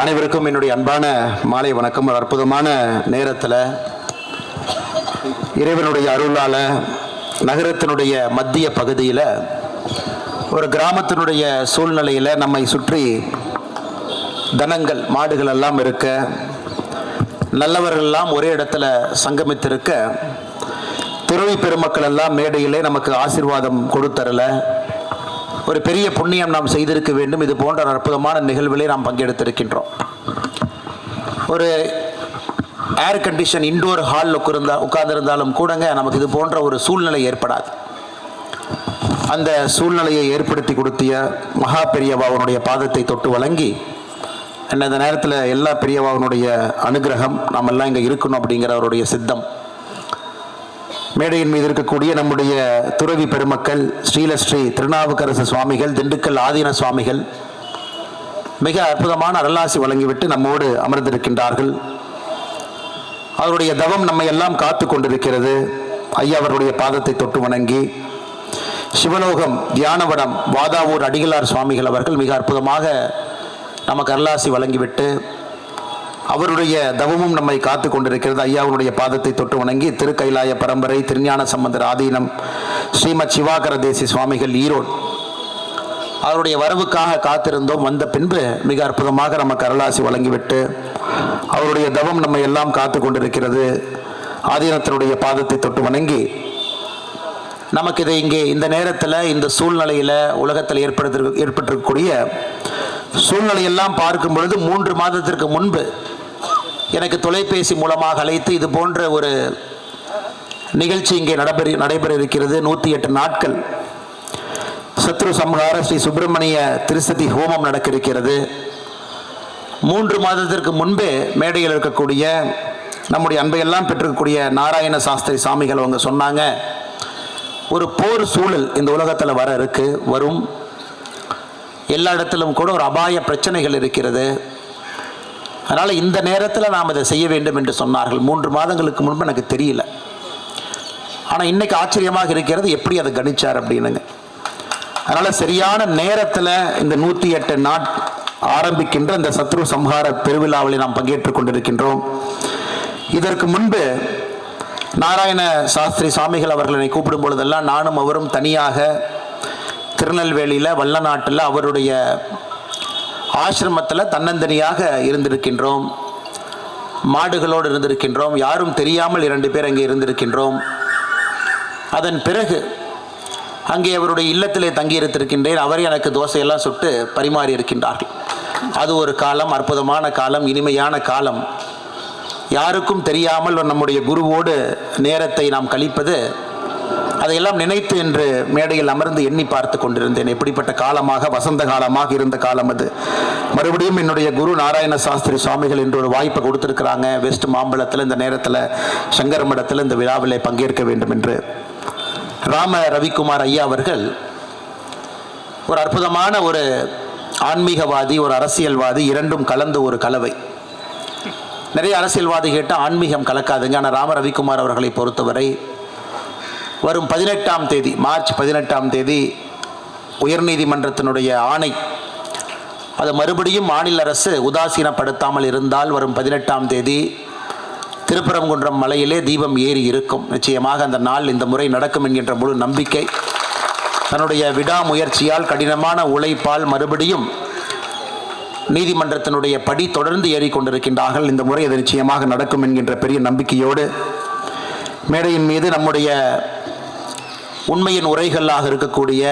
அனைவருக்கும் என்னுடைய அன்பான மாலை வணக்கம். ஒரு அற்புதமான நேரத்தில் இறைவனுடைய அருளால் நகரத்தினுடைய மத்திய பகுதியில் ஒரு கிராமத்தினுடைய சூழ்நிலையில் நம்மை சுற்றி தனங்கள் மாடுகள் எல்லாம் இருக்க, நல்லவர்கள் எல்லாம் ஒரே இடத்துல சங்கமித்திருக்க, துறவி பெருமக்கள் எல்லாம் மேடையிலே நமக்கு ஆசீர்வாதம் கொடுத்தரல. ஒரு பெரிய புண்ணியம் நாம் செய்திருக்க வேண்டும். இது போன்ற அற்புதமான நிகழ்வுகளை நாம் பங்கெடுத்திருக்கின்றோம். ஒரு ஏர் கண்டிஷன் இன்டோர் ஹாலில் உட்கார்ந்திருந்தாலும் கூடங்க நமக்கு இது போன்ற ஒரு சூழ்நிலை ஏற்படாது. அந்த சூழ்நிலையை ஏற்படுத்தி கொடுத்திய மகா பெரியவாவுடைய பாதத்தை தொட்டு வழங்கி, இந்த நேரத்தில் எல்லா பெரியவாவுடைய அனுகிரகம் நாம் எல்லாம் இங்கே இருக்கணும் அப்படிங்கிற அவருடைய சித்தம். மேடையின் மீது இருக்கக்கூடிய நம்முடைய துறவி பெருமக்கள், ஸ்ரீலஸ்ரீ திருநாவுக்கரசு சுவாமிகள், திண்டுக்கல் ஆதீன சுவாமிகள் மிக அற்புதமான அருளாசி வழங்கிவிட்டு நம்மோடு அமர்ந்திருக்கின்றார்கள். அவருடைய தவம் நம்மை எல்லாம் காத்து கொண்டிருக்கிறது. ஐயா அவருடைய பாதத்தை தொட்டு வணங்கி, சிவலோகம் தியானவடம் வாதாவூர் அடிகளார் சுவாமிகள் அவர்கள் மிக அற்புதமாக நமக்கு அருளாசி வழங்கிவிட்டு அவருடைய தவமும் நம்மை காத்து கொண்டிருக்கிறது. ஐயாவுடைய பாதத்தை தொட்டு வணங்கி, திருக்கைலாய பரம்பரை திருஞான சம்பந்தர் ஆதீனம் ஸ்ரீமத் சிவாகர தேசி சுவாமிகள் ஈரோடு அவருடைய வரவுக்காக காத்திருந்தோம். வந்த பின்பு மிக அற்புதமாக நமக்கு அருளாசி வழங்கிவிட்டு அவருடைய தவம் நம்மை எல்லாம் காத்து கொண்டிருக்கிறது. ஆதீனத்தினுடைய பாதத்தை தொட்டு வணங்கி, நமக்கு இதை இங்கே இந்த நேரத்தில் இந்த சூழ்நிலையில் உலகத்தில் ஏற்பட்டிருக்கக்கூடிய சூழ்நிலையெல்லாம் பார்க்கும் பொழுது 3 மாதத்திற்கு முன்பு எனக்கு தொலைபேசி மூலமாக அழைத்து இது போன்ற ஒரு நிகழ்ச்சி இங்கே நடைபெற இருக்கிறது. 108 நாட்கள் சத்ரு சம்ஹார ஸ்ரீ சுப்பிரமணிய திருசதி ஹோமம் நடக்க இருக்கிறது. 3 மாதத்திற்கு முன்பே மேடையில் இருக்கக்கூடிய நம்முடைய அன்பையெல்லாம் பெற்றிருக்கக்கூடிய நாராயண சாஸ்திரி சாமிகள் அவங்க சொன்னாங்க, ஒரு போர் சூழல் இந்த உலகத்தில் வரும். எல்லா இடத்திலும் கூட ஒரு அபாய பிரச்சனைகள் இருக்கிறது. அதனால் இந்த நேரத்தில் நாம் இதை செய்ய வேண்டும் என்று சொன்னார்கள். 3 மாதங்களுக்கு முன்பு எனக்கு தெரியல. ஆனால் இன்றைக்கி ஆச்சரியமாக இருக்கிறது எப்படி அதை கணிச்சார் அப்படின்னுங்க. அதனால் சரியான நேரத்தில் இந்த 108 நாட் ஆரம்பிக்கின்ற இந்த சத்ரு சம்ஹார பெருவிழாவில் நாம் பங்கேற்றுக் கொண்டிருக்கின்றோம். இதற்கு முன்பு நாராயண சாஸ்திரி சாமிகள் அவர்களை கூப்பிடும் பொழுதெல்லாம் நானும் அவரும் தனியாக திருநெல்வேலியில் வல்லநாட்டில் அவருடைய ஆசிரமத்தில் தன்னந்தனியாக இருந்திருக்கின்றோம். மாடுகளோடு இருந்திருக்கின்றோம். யாரும் தெரியாமல் 2 பேர் அங்கே இருந்திருக்கின்றோம். அதன் பிறகு அங்கே அவருடைய இல்லத்திலே தங்கியிருந்திருக்கின்றேன். அவர் எனக்கு தோசையெல்லாம் சுட்டு பரிமாறி இருக்கின்றார்கள். அது ஒரு காலம், அற்புதமான காலம், இனிமையான காலம். யாருக்கும் தெரியாமல் நம்முடைய குருவோடு நேரத்தை நாம் கழிப்பது, அதையெல்லாம் நினைத்து என்று மேடையில் அமர்ந்து எண்ணி பார்த்து கொண்டிருந்தேன். எப்படிப்பட்ட காலமாக, வசந்த காலமாக இருந்த காலம் அது. மறுபடியும் என்னுடைய குரு நாராயண சாஸ்திரி சுவாமிகள் என்று ஒரு வாய்ப்பை கொடுத்திருக்கிறாங்க. வெஸ்ட் மாம்பழத்தில் இந்த நேரத்தில் சங்கர மடத்தில் இந்த விழாவிலே பங்கேற்க வேண்டும் என்று. ராம ரவிக்குமார் ஐயா அவர்கள் ஒரு அற்புதமான ஒரு ஆன்மீகவாதி, ஒரு அரசியல்வாதி, இரண்டும் கலந்து ஒரு கலவை. நிறைய அரசியல்வாதி கேட்டால் ஆன்மீகம் கலக்காதுங்க. ஆனால் ராம ரவிக்குமார் அவர்களை பொறுத்தவரை வரும் 18ஆம் தேதி, மார்ச் 18ஆம் தேதி உயர்நீதிமன்றத்தினுடைய ஆணை, அது மறுபடியும் மாநில அரசு உதாசீனப்படுத்தாமல் இருந்தால் வரும் 18ஆம் தேதி திருப்பரங்குன்றம் மலையிலே தீபம் ஏறி இருக்கும். நிச்சயமாக அந்த நாள் இந்த முறை நடக்கும் என்கின்ற முழு நம்பிக்கை. தன்னுடைய விடாமுயற்சியால், கடினமான உழைப்பால் மறுபடியும் நீதிமன்றத்தினுடைய படி தொடர்ந்து ஏறிக்கொண்டிருக்கின்றார்கள். இந்த முறை அது நிச்சயமாக நடக்கும் என்கின்ற பெரிய நம்பிக்கையோடு மேடையின் மீது நம்முடைய உண்மையின் உரைகளாக இருக்கக்கூடிய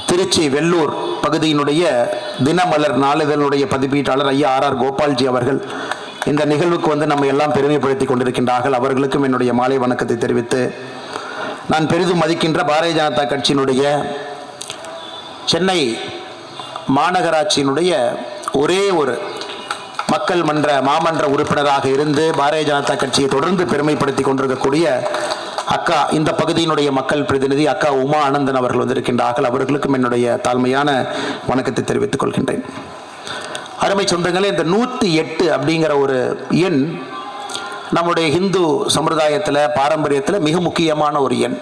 திருச்சி வெள்ளூர் பகுதியினுடைய தினமலர் நாளிதழுடைய பதிப்பீட்டாளர் ஐயா ஆர் கோபால்ஜி அவர்கள் இந்த நிகழ்வுக்கு நம்ம எல்லாம் பெருமைப்படுத்தி கொண்டிருக்கின்றார்கள். அவர்களுக்கும் என்னுடைய மாலை வணக்கத்தை தெரிவித்து, நான் பெரிதும் மதிக்கின்ற பாரதிய ஜனதா கட்சியினுடைய சென்னை மாநகராட்சியினுடைய ஒரே ஒரு மக்கள் மாமன்ற உறுப்பினராக இருந்து பாரதிய ஜனதா கட்சியை தொடர்ந்து பெருமைப்படுத்தி கொண்டிருக்கக்கூடிய அக்கா, இந்த பகுதியினுடைய மக்கள் பிரதிநிதி அக்கா உமா ஆனந்தன் அவர்கள் வந்திருக்கின்றார்கள். அவர்களுக்கும் என்னுடைய தாழ்மையான வணக்கத்தை தெரிவித்துக் கொள்கின்றேன். அருமை சொந்தங்களே, இந்த 108 அப்படிங்கிற ஒரு எண் நம்முடைய இந்து சம்பிரதாயத்தில், பாரம்பரியத்தில் மிக முக்கியமான ஒரு எண்.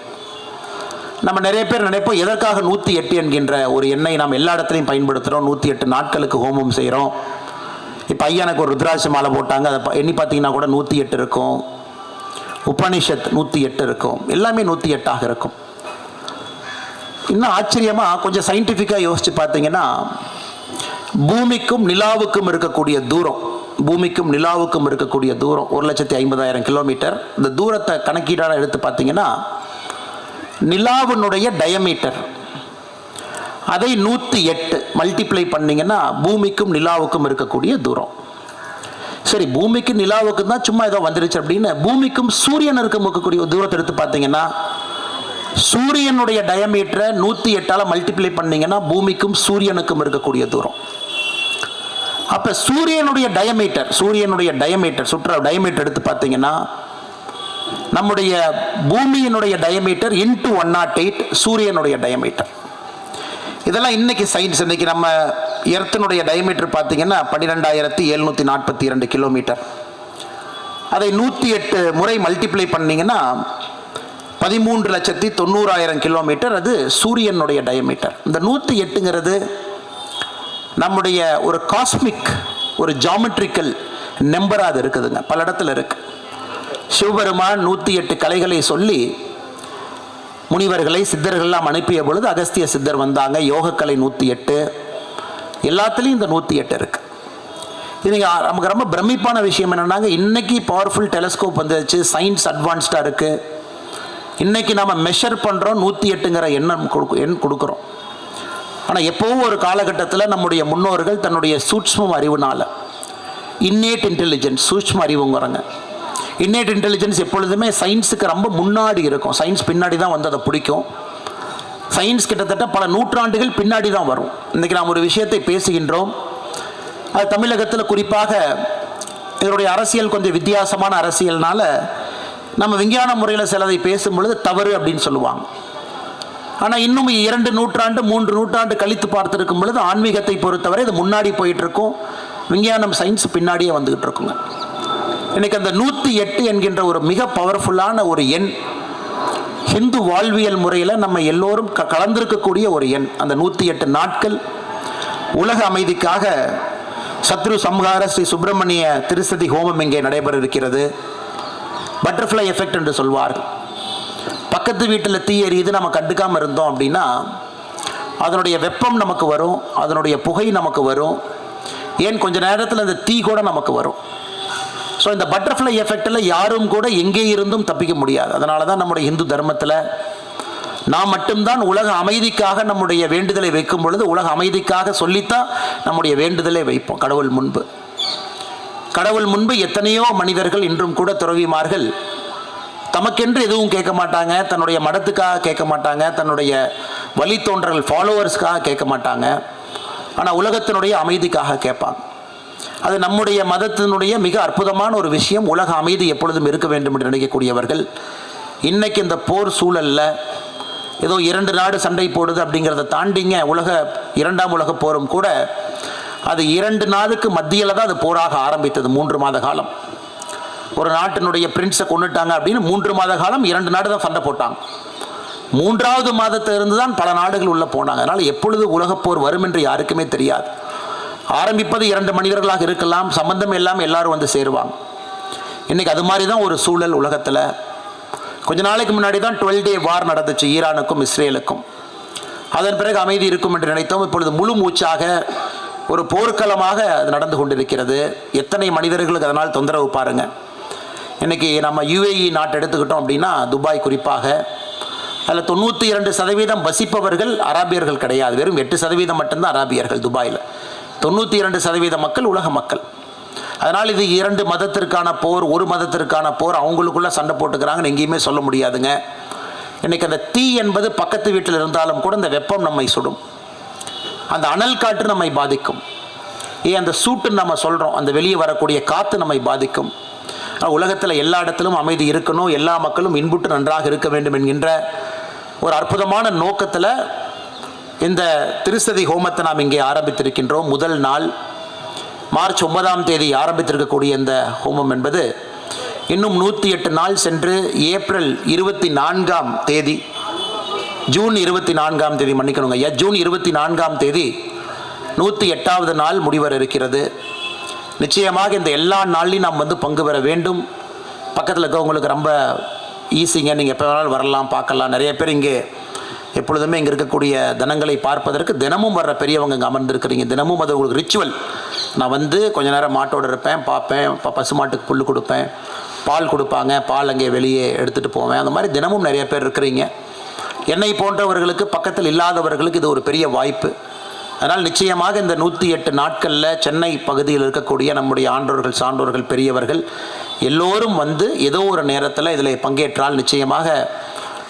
நம்ம நிறைய பேர் நினைப்போம், எதற்காக 108 என்கின்ற ஒரு எண்ணை நாம் எல்லா இடத்துலையும் பயன்படுத்துகிறோம். 108 நாட்களுக்கு ஹோமம் செய்கிறோம். இப்போ ஐயானுக்கு ஒரு ருத்ராட்ச மாலை போட்டாங்க, அதை எண்ணி பார்த்தீங்கன்னா கூட 108 இருக்கும். உபனிஷத் 108 இருக்கும். எல்லாமே 108 இருக்கும். இன்னும் ஆச்சரியமாக கொஞ்சம் சயின்டிஃபிக்காக யோசித்து பார்த்தீங்கன்னா, பூமிக்கும் நிலாவுக்கும் இருக்கக்கூடிய தூரம், பூமிக்கும் நிலாவுக்கும் இருக்கக்கூடிய தூரம் 1,50,000 கிலோமீட்டர். இந்த தூரத்தை கணக்கீடாக எடுத்து பார்த்தீங்கன்னா, நிலாவினுடைய டயமீட்டர் அதை 108 மல்டிப்ளை பண்ணிங்கன்னா பூமிக்கும் நிலாவுக்கும் இருக்கக்கூடிய தூரம். சரி, பூமிக்கு நிலாவுக்கும் தான் சும்மா ஏதோ வந்துருச்சு அப்படின்னு, பூமிக்கும் சூரியனுக்கும் இருக்கக்கூடிய தூரத்தை எடுத்து பார்த்தீங்கன்னா, சூரியனுடைய டயமீட்டரை 108 மல்டிப்ளை பண்ணிங்கன்னா பூமிக்கும் சூரியனுக்கும் இருக்கக்கூடிய தூரம். அப்போ சூரியனுடைய டயமீட்டர் சுற்ற டயமீட்டர் எடுத்து பார்த்தீங்கன்னா, நம்முடைய பூமியினுடைய டயமீட்டர் இன்ட்டு 108 சூரியனுடைய டயமீட்டர். இதெல்லாம் இன்னைக்கு சயின்ஸ். இன்னைக்கு நம்ம எர்த்தினுடைய டயமீட்டர் பார்த்தீங்கன்னா 12,742 கிலோமீட்டர். அதை 108 முறை மல்டிப்ளை பண்ணிங்கன்னா 13,90,000 கிலோமீட்டர். அது சூரியனுடைய டயமீட்டர். இந்த 108ங்கிறது நம்முடைய ஒரு காஸ்மிக், ஒரு ஜாமெட்ரிக்கல் நம்பராக அது இருக்குதுங்க. பல இடத்துல இருக்கு. சிவபெருமான் 108 கலைகளை சொல்லி முனிவர்களை சித்தர்கள்லாம் அனுப்பிய பொழுது அகஸ்திய சித்தர் வந்தாங்க. யோகக்கலை 108, எல்லாத்துலேயும் இந்த 108 இருக்கு. இது நமக்கு ரொம்ப பிரமிப்பான விஷயம் என்னன்னாங்க, இன்னைக்கு பவர்ஃபுல் டெலஸ்கோப் வந்துச்சு, சயின்ஸ் அட்வான்ஸ்டாக இருக்கு. இன்னைக்கு நம்ம மெஷர் பண்ணுறோம், 108ங்கிற எண் கொடுக்குறோம். ஆனால் எப்போவும் ஒரு காலகட்டத்தில் நம்முடைய முன்னோர்கள் தன்னுடைய சூட்ச்ம அறிவுனால, இன்னேட் இன்டெலிஜென்ஸ், சூட்ச்ம அறிவுங்கிறாங்க. இன்னேட் இன்டெலிஜென்ஸ் எப்பொழுதுமே சயின்ஸுக்கு ரொம்ப முன்னாடி இருக்கும். சயின்ஸ் பின்னாடி தான் வந்து அதை பிடிக்கும். சயின்ஸ் கிட்டத்தட்ட பல நூற்றாண்டுகள் பின்னாடி தான் வரும். இன்றைக்கி நாம் ஒரு விஷயத்தை பேசுகின்றோம், அது தமிழகத்தில் குறிப்பாக இதனுடைய அரசியல் கொஞ்சம் வித்தியாசமான அரசியல்னால நம்ம விஞ்ஞான முறையில் சிலதை பேசும் பொழுது தவறு அப்படின்னு சொல்லுவாங்க. ஆனால் இன்னும் 2 நூற்றாண்டு 3 நூற்றாண்டு கழித்து பார்த்துருக்கும் பொழுது ஆன்மீகத்தை பொறுத்தவரை இது முன்னாடி போயிட்டுருக்கும், விஞ்ஞானம் சயின்ஸ் பின்னாடியே வந்துக்கிட்டு இருக்குங்க. இன்னைக்கு அந்த 108 என்கின்ற ஒரு மிக பவர்ஃபுல்லான ஒரு எண், ஹிந்து வாழ்வியல் முறையில் நம்ம எல்லோரும் கலந்திருக்கக்கூடிய ஒரு எண். அந்த 108 நாட்கள் உலக அமைதிக்காக சத்ரு சம்ஹார ஸ்ரீ சுப்பிரமணிய திருசதி ஹோமம் இங்கே நடைபெற இருக்கிறது. பட்டர்ஃப்ளை எஃபெக்ட் என்று சொல்வார்கள். பக்கத்து வீட்டில் தீ எரியுது, நம்ம கண்டுக்காமல் இருந்தோம் அப்படின்னா அதனுடைய வெப்பம் நமக்கு வரும், அதனுடைய புகை நமக்கு வரும், ஏன் கொஞ்ச நேரத்தில் அந்த தீ கூட நமக்கு வரும். ஸோ இந்த பட்டர்ஃப்ளை எஃபெக்டில் யாரும் கூட எங்கே இருந்தும் தப்பிக்க முடியாது. அதனால தான் நம்முடைய இந்து தர்மத்தில் நாம் மட்டும்தான் உலக அமைதிக்காக நம்முடைய வேண்டுதலை வைக்கும் பொழுது உலக அமைதிக்காக சொல்லித்தான் நம்முடைய வேண்டுதலை வைப்போம். கடவுள் முன்பு எத்தனையோ மனிதர்கள் இன்றும் கூட துறவிமார்கள் தமக்கென்று எதுவும் கேட்க மாட்டாங்க, தன்னுடைய மடத்துக்காக கேட்க மாட்டாங்க, தன்னுடைய வழித்தோன்றல் ஃபாலோவர்ஸ்க்காக கேட்க மாட்டாங்க. ஆனால் உலகத்தினுடைய அமைதிக்காக கேட்பாங்க. அது நம்முடைய மதத்தினுடைய மிக அற்புதமான ஒரு விஷயம். உலக அமைதி எப்பொழுதும் இருக்க வேண்டும் என்று நினைக்கக்கூடியவர்கள் இன்னைக்கு இந்த போர் சூழலில் ஏதோ 2 நாடு சண்டை போடுது அப்படிங்கிறத தாண்டிங்க, இரண்டாம் உலக போரும் கூட அது 2 நாளுக்கு மத்தியில் தான் அது போராக ஆரம்பித்தது. 3 மாத காலம் ஒரு நாட்டினுடைய பிரின்ஸை கொண்டுட்டாங்க அப்படின்னு 3 மாத காலம் 2 நாடு தான் சண்டை போட்டாங்க. 3வது மாதத்திலிருந்து தான் பல நாடுகள் உள்ளே போனாங்க. அதனால் எப்பொழுது உலகப்போர் வரும் என்று யாருக்குமே தெரியாது. ஆரம்பிப்பது 2 மனிதர்களாக இருக்கலாம், சம்பந்தம் இல்லாமல் எல்லாரும் வந்து சேருவாங்க. இன்றைக்கி அது மாதிரி தான் ஒரு சூழல் உலகத்தில். கொஞ்ச நாளைக்கு முன்னாடி தான் 12 டே வார் நடந்துச்சு ஈரானுக்கும் இஸ்ரேலுக்கும். அதன் பிறகு அமைதி இருக்கும் என்று நினைத்தோம். இப்பொழுது முழு மூச்சாக ஒரு போர்க்களமாக அது நடந்து கொண்டிருக்கிறது. எத்தனை மனிதர்களுக்கு அதனால் தொந்தரவு பாருங்க. இன்றைக்கி நம்ம UAE நாட்டை எடுத்துக்கிட்டோம் அப்படின்னா, துபாய் குறிப்பாக, அதில் 92% வசிப்பவர்கள் அராபியர்கள் கிடையாது, வெறும் 8% மட்டும்தான் அராபியர்கள் துபாயில். 92% மக்கள் உலக மக்கள். அதனால் இது 2 மதத்திற்கான போர், ஒரு மதத்திற்கான போர், அவங்களுக்குள்ள சண்டை போட்டுக்கிறாங்கன்னு எங்கேயுமே சொல்ல முடியாதுங்க. இன்றைக்கி அந்த தீ என்பது பக்கத்து வீட்டில் இருந்தாலும் கூட இந்த வெப்பம் நம்மை சுடும், அந்த அனல் காற்று நம்மை பாதிக்கும். அந்த சூட்டுன்னு நம்ம சொல்கிறோம், அந்த வெளியே வரக்கூடிய காற்று நம்மை பாதிக்கும். உலகத்தில் எல்லா இடத்திலும் அமைதி இருக்கணும், எல்லா மக்களும் இன்புற்று நன்றாக இருக்க வேண்டும் என்கின்ற ஒரு அற்புதமான நோக்கத்தில் இந்த திருசதி ஹோமத்தை நாம் இங்கே ஆரம்பித்திருக்கின்றோம். முதல் நாள் மார்ச் 9ஆம் தேதி ஆரம்பித்திருக்கக்கூடிய இந்த ஹோமம் என்பது இன்னும் 108 நாள் சென்று ஏப்ரல் 24ஆம் தேதி, ஜூன் 24ஆம் தேதி மன்னிக்கணுங்க ஐயா, ஜூன் 24ஆம் தேதி 108வது நாள் முடிவர இருக்கிறது. நிச்சயமாக இந்த எல்லா நாள்லையும் நாம் வந்து பங்கு பெற வேண்டும். பக்கத்தில் இருக்கவங்களுக்கு ரொம்ப ஈஸிங்க, நீங்கள் எப்போ வேணாலும் வரலாம், பார்க்கலாம். நிறைய பேர் இங்கே எப்பொழுதுமே இங்கே இருக்கக்கூடிய தனங்களை பார்ப்பதற்கு தினமும் வர்ற பெரியவங்க இங்கே அமர்ந்திருக்கிறீங்க. தினமும் அது உங்களுக்கு ரிச்சுவல். நான் வந்து கொஞ்ச நேரம் மாட்டோடு இருப்பேன், பார்ப்பேன், பசுமாட்டுக்கு புல் கொடுப்பேன், பால் கொடுப்பாங்க, பால் அங்கே வெளியே எடுத்துகிட்டு போவேன். அந்த மாதிரி தினமும் நிறைய பேர் இருக்கிறீங்க. என்னை போன்றவர்களுக்கு, பக்கத்தில் இல்லாதவர்களுக்கு இது ஒரு பெரிய வாய்ப்பு. அதனால் நிச்சயமாக இந்த 108 நாட்களில் சென்னை பகுதியில் இருக்கக்கூடிய நம்முடைய ஆண்டோர்கள், சான்றோர்கள், பெரியவர்கள் எல்லோரும் வந்து ஏதோ ஒரு நேரத்தில் இதில் பங்கேற்றால் நிச்சயமாக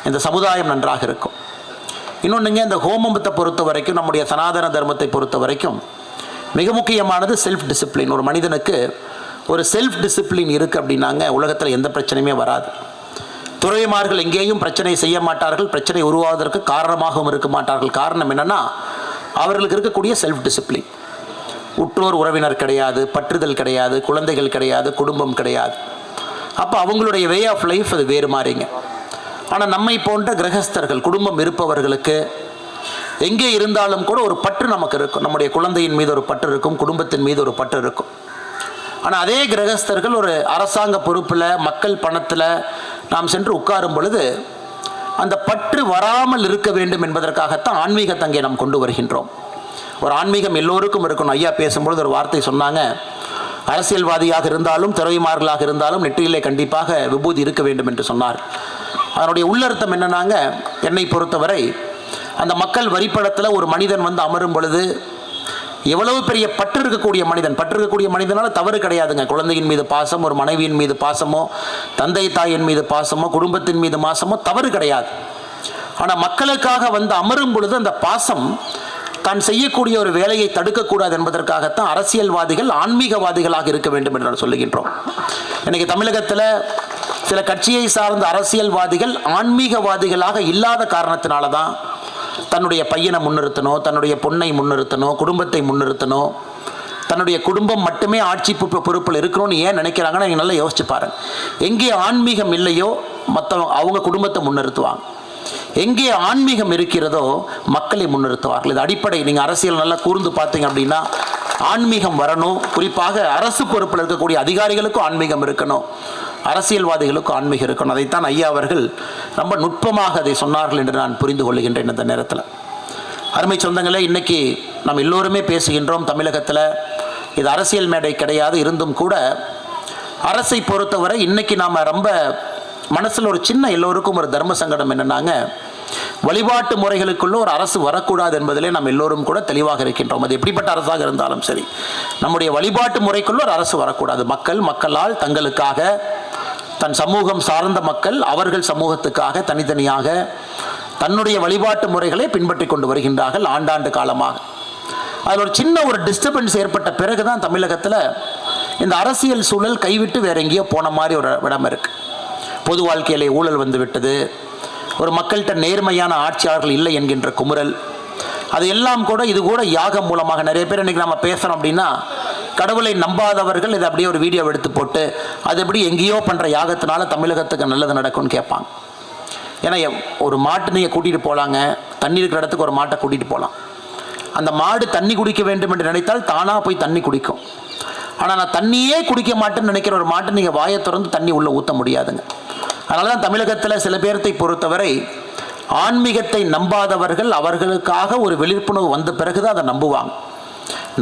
இந்த சமுதாயம் நன்றாக இருக்கும். இன்னொன்றுங்க, இந்த ஹோமத்தை பொறுத்த வரைக்கும், நம்முடைய சனாதன தர்மத்தை பொறுத்த வரைக்கும் மிக முக்கியமானது செல்ஃப் டிசிப்ளின். ஒரு மனிதனுக்கு ஒரு செல்ஃப் டிசிப்ளின் இருக்குது அப்படின்னாங்க உலகத்தில் எந்த பிரச்சனையுமே வராது. துறவிமார்கள் எங்கேயும் பிரச்சனை செய்ய மாட்டார்கள், பிரச்சனை உருவாவதற்கு காரணமாகவும் இருக்க மாட்டார்கள். காரணம் என்னென்னா அவர்களுக்கு இருக்கக்கூடிய செல்ஃப் டிசிப்ளின். உற்றோர் உறவினர் கிடையாது, பற்றுதல் கிடையாது, குழந்தைகள் கிடையாது, குடும்பம் கிடையாது. அப்போ அவங்களுடைய வே ஆஃப் லைஃப் அது வேறு மாதிரிங்க. ஆனால் நம்மை போன்ற கிரகஸ்தர்கள், குடும்பம் இருப்பவர்களுக்கு எங்கே இருந்தாலும் கூட ஒரு பற்று நமக்கு இருக்கும். நம்முடைய குழந்தையின் மீது ஒரு பற்று இருக்கும், குடும்பத்தின் மீது ஒரு பற்று இருக்கும். ஆனால் அதே கிரகஸ்தர்கள் ஒரு அரசாங்க பொறுப்பில், மக்கள் பணத்தில் நாம் சென்று உட்காரும் பொழுது அந்த பற்று வராமல் இருக்க வேண்டும் என்பதற்காகத்தான் ஆன்மீகத்தை அங்கே நாம் கொண்டு வருகின்றோம். ஒரு ஆன்மீகம் எல்லோருக்கும் இருக்கணும். ஐயா பேசும்பொழுது ஒரு வார்த்தை சொன்னாங்க, அரசியல்வாதியாக இருந்தாலும் துறவிமார்களாக இருந்தாலும் நெற்றியிலே கண்டிப்பாக விபூதி இருக்க வேண்டும் என்று சொன்னார். அதனுடைய உள்ளர்த்தம் என்னன்னாங்க, என்னை பொறுத்தவரை அந்த மக்கள் வரிப்படத்தில் ஒரு மனிதன் வந்து அமரும் பொழுது எவ்வளவு பெரிய பற்று இருக்கக்கூடிய மனிதன், பற்று இருக்கக்கூடிய மனிதனால தவறு கிடையாதுங்க. குழந்தையின் மீது பாசம், ஒரு மனைவியின் மீது பாசமோ, தந்தை தாயின் மீது பாசமோ, குடும்பத்தின் மீது பாசமோ தவறு கிடையாது. ஆனால் மக்களுக்காக வந்து அமரும் பொழுது அந்த பாசம் தான் செய்யக்கூடிய ஒரு வேலையை தடுக்கக்கூடாது என்பதற்காகத்தான் அரசியல்வாதிகள் ஆன்மீகவாதிகளாக இருக்க வேண்டும் என்று நான் சொல்லுகின்றோம். இன்னைக்கு தமிழகத்தில் சில கட்சியை சார்ந்த அரசியல்வாதிகள் ஆன்மீகவாதிகளாக இல்லாத காரணத்தினால தான் தன்னுடைய பையனை முன்னிறுத்தணும், தன்னுடைய பொண்ணை முன்னிறுத்தணும், குடும்பத்தை முன்னிறுத்தணும், தன்னுடைய குடும்பம் மட்டுமே ஆட்சி பொறுப்பில் இருக்கணும்னு ஏன் நினைக்கிறாங்கன்னா நீங்கள் நல்லா யோசிச்சு பாருங்க. எங்கே ஆன்மீகம் இல்லையோ மற்றவங்க அவங்க குடும்பத்தை முன்னிறுத்துவாங்க. எங்கே ஆன்மீகம் இருக்கிறதோ மக்களை முன்னிறுத்துவார்கள். இது அடிப்படை. நீங்கள் அரசியல் நல்லா கூர்ந்து பார்த்தீங்க அப்படின்னா ஆன்மீகம் வரணும். குறிப்பாக அரசு பொறுப்பில் இருக்கக்கூடிய அதிகாரிகளுக்கும் ஆன்மீகம் இருக்கணும், அரசியல்வாதிகளுக்கும் ஆன்மீகம் இருக்கணும். அதைத்தான் ஐயா அவர்கள் ரொம்ப நுட்பமாக அதை சொன்னார்கள் என்று நான் புரிந்து கொள்ளுகின்றேன் இந்த நேரத்தில். அருமை சொந்தங்களே, இன்றைக்கி நாம் எல்லோருமே பேசுகின்றோம் தமிழகத்தில். இது அரசியல் மேடை கிடையாது. இருந்தும் கூட அரசை பொறுத்தவரை இன்றைக்கி நாம் ரொம்ப மனசில் ஒரு சின்ன எல்லோருக்கும் ஒரு தர்ம சங்கடம் என்னன்னாங்க, வழிபாட்டு முறைகளுக்குள்ள ஒரு அரசு வரக்கூடாது என்பதிலே நாம் எல்லோரும் கூட தெளிவாக இருக்கின்றோம். அது எப்படிப்பட்ட அரசாக இருந்தாலும் சரி, நம்முடைய வழிபாட்டு முறைக்குள்ள ஒரு அரசு வரக்கூடாது. மக்களால் தங்களுக்காக, தன் சமூகம் சார்ந்த மக்கள் அவர்கள் சமூகத்துக்காக தனித்தனியாக தன்னுடைய வழிபாட்டு முறைகளை பின்பற்றி கொண்டு வருகின்றார்கள் ஆண்டாண்டு காலமாக. அதில் ஒரு சின்ன ஒரு டிஸ்டர்பன்ஸ் ஏற்பட்ட பிறகு தான் தமிழகத்தில் இந்த அரசியல் சூழல் கைவிட்டு வேற எங்கேயோ போன மாதிரி ஒரு இடம் இருக்குது. பொது வாழ்க்கையிலே ஊழல் வந்து விட்டது, ஒரு மக்கள்கிட்ட நேர்மையான ஆட்சியாளர்கள் இல்லை என்கின்ற குமுறல், அது எல்லாம் கூட இது கூட யாகம் மூலமாக நிறைய பேர் இன்றைக்கி நம்ம பேசுகிறோம் அப்படின்னா கடவுளை நம்பாதவர்கள் இதை அப்படியே ஒரு வீடியோ எடுத்து போட்டு அது எப்படி எங்கேயோ பண்ணுற யாகத்தினால தமிழகத்துக்கு நல்லது நடக்கும்னு கேட்பாங்க. ஏன்னா ஒரு மாட்டு நீங்கள் கூட்டிகிட்டு போகலாங்க, தண்ணி இருக்கிற இடத்துக்கு ஒரு மாட்டை கூட்டிகிட்டு போகலாம். அந்த மாடு தண்ணி குடிக்க வேண்டும் என்று நினைத்தால் தானாக போய் தண்ணி குடிக்கும். ஆனால் நான் தண்ணியே குடிக்க மாட்டேன்னு நினைக்கிற ஒரு மாட்டை நீங்கள் வாயை திறந்து தண்ணி உள்ளே ஊற்ற முடியாதுங்க. அதனால தான் தமிழகத்தில் சில பேர்த்தை பொறுத்தவரை ஆன்மீகத்தை நம்பாதவர்கள் அவர்களுக்காக ஒரு விழிப்புணர்வு வந்த பிறகு தான் அதை நம்புவாங்க.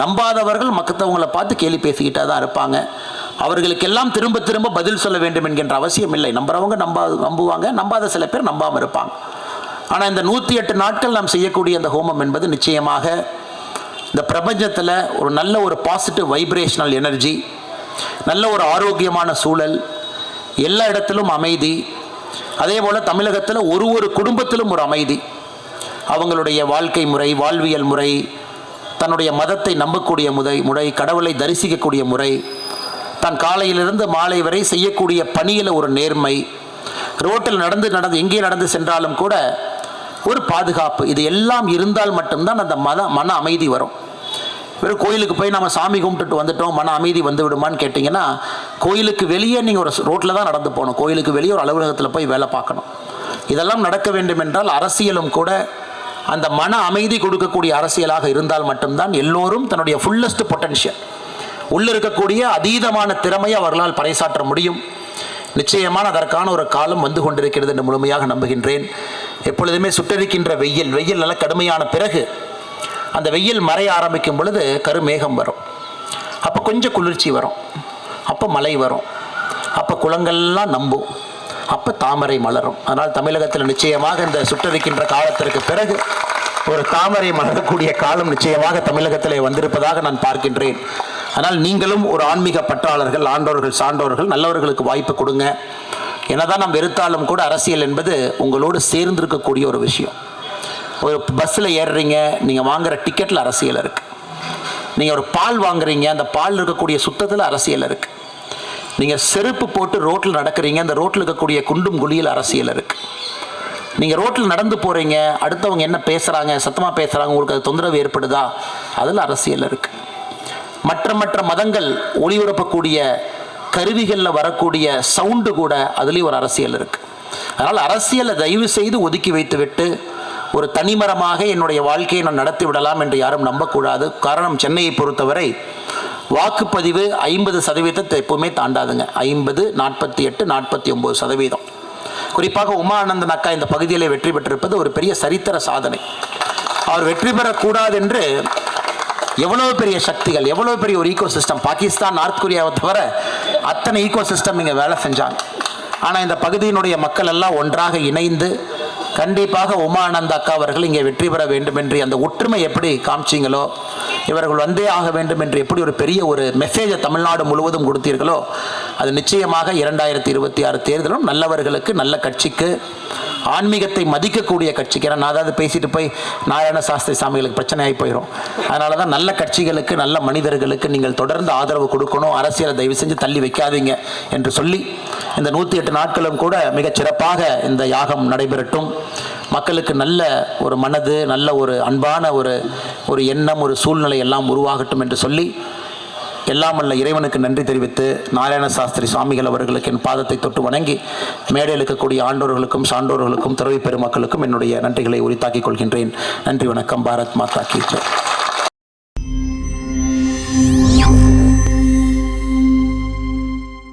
நம்பாதவர்கள் மற்றவங்களை பார்த்து கேலி பேசிக்கிட்டே தான் இருப்பாங்க. அவர்களுக்கெல்லாம் திரும்ப திரும்ப பதில் சொல்ல வேண்டும் என்கின்ற அவசியம் இல்லை. நம்புறவங்க நம்புவாங்க, நம்பாத சில பேர் நம்பாமல் இருப்பாங்க. ஆனால் இந்த 108 நாட்கள் நாம் செய்யக்கூடிய அந்த ஹோமம் என்பது நிச்சயமாக இந்த பிரபஞ்சத்தில் ஒரு நல்ல ஒரு பாசிட்டிவ் வைப்ரேஷனல் எனர்ஜி, நல்ல ஒரு ஆரோக்கியமான சூழல், எல்லா இடத்திலும் அமைதி. அதே போல் தமிழகத்தில் ஒரு குடும்பத்திலும் ஒரு அமைதி. அவங்களுடைய வாழ்க்கை முறை, வாழ்வியல் முறை, தன்னுடைய மதத்தை நம்பக்கூடிய முறை, கடவுளை தரிசிக்கக்கூடிய முறை, தன் காலையிலிருந்து மாலை வரை செய்யக்கூடிய பணியில் ஒரு நேர்மை, ரோட்டில் நடந்து எங்கே நடந்து சென்றாலும் கூட ஒரு பாதுகாப்பு, இது எல்லாம் இருந்தால் மட்டும்தான் அந்த மன அமைதி வரும். வெறும் கோயிலுக்கு போய் நம்ம சாமி கும்பிட்டுட்டு வந்துட்டோம், மன அமைதி வந்து விடுமான்னு கேட்டிங்கன்னா, கோயிலுக்கு வெளியே நீங்கள் ஒரு ரோட்டில் தான் நடந்து போகணும், கோயிலுக்கு வெளியே ஒரு அலுவலகத்தில் போய் வேலை பார்க்கணும். இதெல்லாம் நடக்க வேண்டும் என்றால் அரசியலும் கூட அந்த மன அமைதி கொடுக்கக்கூடிய அரசியலாக இருந்தால் மட்டும்தான் எல்லோரும் தன்னுடைய ஃபுல்லஸ்ட் பொட்டன்ஷியல், உள்ள இருக்கக்கூடிய அதீதமான திறமையை அவர்களால் பறைசாற்ற முடியும். நிச்சயமான அதற்கான ஒரு காலம் வந்து கொண்டிருக்கிறது என்று முழுமையாக நம்புகின்றேன். எப்பொழுதுமே சுட்டரிக்கின்ற வெயில் நல்ல கடுமையான பிறகு அந்த வெயில் மறைய ஆரம்பிக்கும் பொழுது கருமேகம் வரும். அப்போ கொஞ்சம் குளிர்ச்சி வரும், அப்போ மழை வரும், அப்போ குளங்கள்லாம் நம்பும், அப்போ தாமரை மலரும். அதனால் தமிழகத்தில் நிச்சயமாக இந்த சுட்டரிக்கின்ற காலத்திற்கு பிறகு ஒரு தாமரை மலரக்கூடிய காலம் நிச்சயமாக தமிழகத்திலே வந்திருப்பதாக நான் பார்க்கின்றேன். ஆனால் நீங்களும் ஒரு ஆன்மீக பற்றாளர்கள், ஆண்டோர்கள், சான்றோர்கள், நல்லவர்களுக்கு வாய்ப்பு கொடுங்க. என்னதான் நாம் வெறுத்தாலும் கூட அரசியல் என்பது உங்களோடு சேர்ந்திருக்கக்கூடிய ஒரு விஷயம். ஒரு பஸ்ஸில் ஏறுறீங்க, நீங்கள் வாங்குகிற டிக்கெட்டில் அரசியல் இருக்குது. நீங்கள் ஒரு பால் வாங்குறீங்க, அந்த பால் இருக்கக்கூடிய சுத்தத்தில் அரசியல் இருக்குது. நீங்கள் செருப்பு போட்டு ரோட்டில் நடக்கிறீங்க, அந்த ரோட்டில் இருக்கக்கூடிய குண்டும் குழியில் அரசியல் இருக்குது. நீங்கள் ரோட்டில் நடந்து போகிறீங்க, அடுத்தவங்க என்ன பேசுகிறாங்க, சத்தமாக பேசுகிறாங்க, உங்களுக்கு அது தொந்தரவு ஏற்படுதா, அதில் அரசியல் இருக்குது. மற்ற மதங்கள் ஒளிபரப்பக்கூடிய கருவிகளில் வரக்கூடிய சவுண்டு கூட அதுலேயும் ஒரு அரசியல் இருக்குது. அதனால் அரசியலை தயவு செய்து ஒதுக்கி வைத்துவிட்டு ஒரு தனிமரமாக என்னுடைய வாழ்க்கையை நான் நடத்தி விடலாம் என்று யாரும் நம்பக்கூடாது. காரணம், சென்னையை பொறுத்தவரை வாக்குப்பதிவு 50% எப்பவுமே தாண்டாதுங்க. 50, 48, 49%. குறிப்பாக உமா ஆனந்தன் அக்கா இந்த பகுதியில் வெற்றி பெற்றிருப்பது ஒரு பெரிய சரித்திர சாதனை. அவர் வெற்றி பெறக்கூடாது என்று எவ்வளவு பெரிய சக்திகள், எவ்வளவு பெரிய ஒரு ஈகோ சிஸ்டம், பாகிஸ்தான், நார்த் கொரியாவை தவிர அத்தனை ஈகோ சிஸ்டம் இங்கே வேலை செஞ்சாங்க. ஆனால் இந்த பகுதியினுடைய மக்கள் எல்லாம் ஒன்றாக இணைந்து கண்டிப்பாக உமா ஆனந்த அக்கா அவர்கள் இங்கே வெற்றி பெற வேண்டும் என்று அந்த ஒற்றுமை எப்படி காமிச்சிங்களோ, இவர்கள் வந்தே ஆக வேண்டும் என்று எப்படி ஒரு பெரிய ஒரு மெசேஜை தமிழ்நாடு முழுவதும் கொடுத்தீர்களோ, அது நிச்சயமாக 2026 தேர்தலும் நல்லவர்களுக்கு, நல்ல கட்சிக்கு, ஆன்மீகத்தை மதிக்கக்கூடிய கட்சிக்கு. ஏன்னா நான் அதாவது பேசிட்டு போய் நாராயண சாஸ்திரி சாமிகளுக்கு பிரச்சனை ஆகி போயிடும். அதனால தான் நல்ல கட்சிகளுக்கு, நல்ல மனிதர்களுக்கு நீங்கள் தொடர்ந்து ஆதரவு கொடுக்கணும். அரசியலை தயவு செஞ்சு தள்ளி வைக்காதீங்க என்று சொல்லி இந்த 108 நாட்களும் கூட மிகச் சிறப்பாக இந்த யாகம் நடைபெறட்டும். மக்களுக்கு நல்ல ஒரு மனது, நல்ல ஒரு அன்பான ஒரு எண்ணம், ஒரு சூழ்நிலை எல்லாம் உருவாகட்டும் என்று சொல்லி எல்லாம் வல்ல இறைவனுக்கு நன்றி தெரிவித்து நாராயண சாஸ்திரி சுவாமிகள் அவர்களுக்கு என் பாதத்தை தொட்டு வணங்கி மேடையில் இருக்கக்கூடிய ஆண்டோர்களுக்கும், சான்றோர்களுக்கும், துறவி பெருமக்களுக்கும் என்னுடைய நன்றிகளை உரித்தாக்கிக் கொள்கின்றேன். நன்றி, வணக்கம். பாரத் மாதா கி ஜெய்.